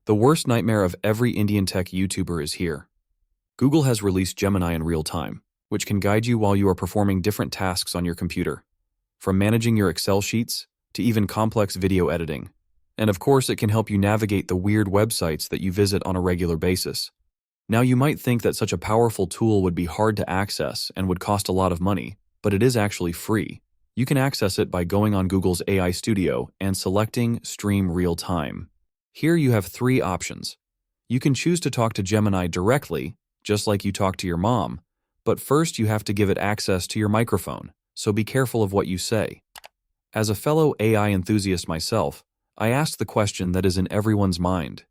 The worst nightmare of every Indian tech YouTuber is here. Google has released Gemini in real time, which can guide you while you are performing different tasks on your computer, from managing your Excel sheets to even complex video editing. And of course, it can help you navigate the weird websites that you visit on a regular basis. Now, you might think that such a powerful tool would be hard to access and would cost a lot of money, but it is actually free. You can access it by going on Google's AI Studio and selecting Stream Real Time. Here you have three options. You can choose to talk to Gemini directly, just like you talk to your mom, but first you have to give it access to your microphone, so be careful of what you say. As a fellow AI enthusiast myself, I asked the question that is in everyone's mind.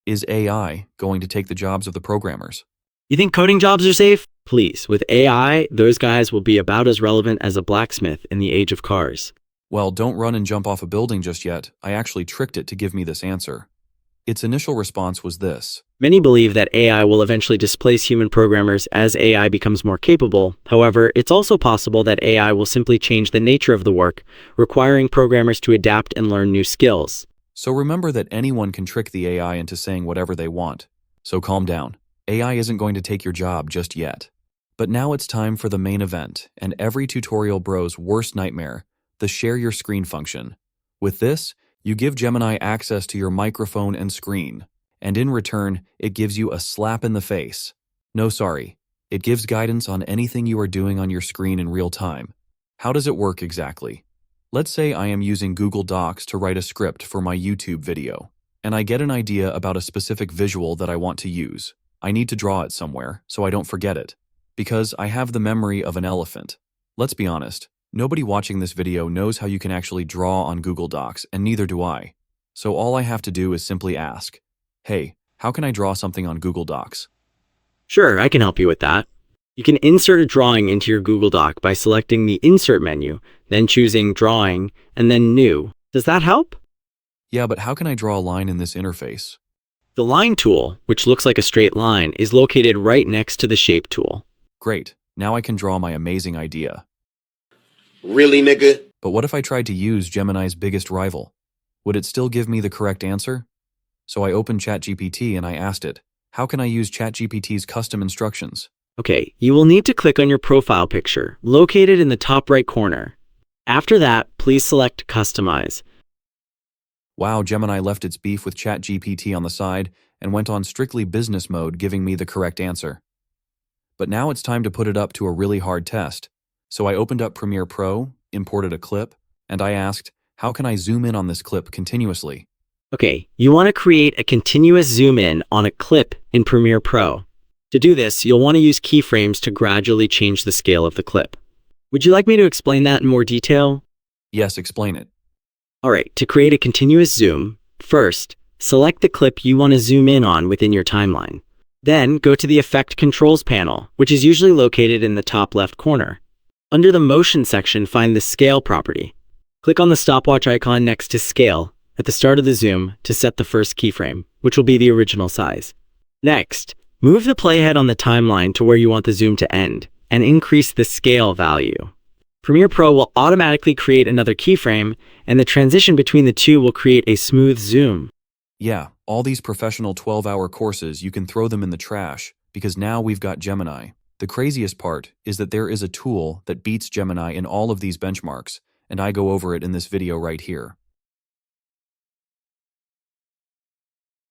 Is AI going to take the jobs of the programmers? You think coding jobs are safe? Please, with AI, those guys will be about as relevant as a blacksmith in the age of cars. Well, don't run and jump off a building just yet. I actually tricked it to give me this answer. Its initial response was this. Many believe that AI will eventually displace human programmers as AI becomes more capable. However, it's also possible that AI will simply change the nature of the work, requiring programmers to adapt and learn new skills. So remember that anyone can trick the AI into saying whatever they want. So calm down. AI isn't going to take your job just yet. But now it's time for the main event, and every tutorial bro's worst nightmare, the share your screen function. With this, you give Gemini access to your microphone and screen, and in return, it gives you a slap in the face. No, sorry. It gives guidance on anything you are doing on your screen in real time. How does it work exactly? Let's say I am using Google Docs to write a script for my YouTube video, and I get an idea about a specific visual that I want to use. I need to draw it somewhere so I don't forget it, because I have the memory of an elephant. Let's be honest. Nobody watching this video knows how you can actually draw on Google Docs, and neither do I. So all I have to do is simply ask, hey, how can I draw something on Google Docs? Sure, I can help you with that. You can insert a drawing into your Google Doc by selecting the Insert menu, then choosing Drawing, and then New. Does that help? Yeah, but how can I draw a line in this interface? The Line tool, which looks like a straight line, is located right next to the Shape tool. Great, now I can draw my amazing idea. Really, nigga? But what if I tried to use Gemini's biggest rival? Would it still give me the correct answer? So I opened ChatGPT and I asked it, how can I use ChatGPT's custom instructions? Okay, you will need to click on your profile picture, located in the top right corner. After that, please select Customize. Wow, Gemini left its beef with ChatGPT on the side and went on strictly business mode, giving me the correct answer. But now it's time to put it up to a really hard test. So I opened up Premiere Pro, imported a clip, and I asked, how can I zoom in on this clip continuously? Okay, you want to create a continuous zoom in on a clip in Premiere Pro. To do this, you'll want to use keyframes to gradually change the scale of the clip. Would you like me to explain that in more detail? Yes, explain it. Alright, to create a continuous zoom, first, select the clip you want to zoom in on within your timeline. Then, go to the Effect Controls panel, which is usually located in the top left corner. Under the Motion section, find the Scale property. Click on the stopwatch icon next to Scale at the start of the zoom to set the first keyframe, which will be the original size. Next, move the playhead on the timeline to where you want the zoom to end, and increase the scale value. Premiere Pro will automatically create another keyframe, and the transition between the two will create a smooth zoom. Yeah, all these professional 12-hour courses, you can throw them in the trash, because now we've got Gemini. The craziest part is that there is a tool that beats Gemini in all of these benchmarks, and I go over it in this video right here.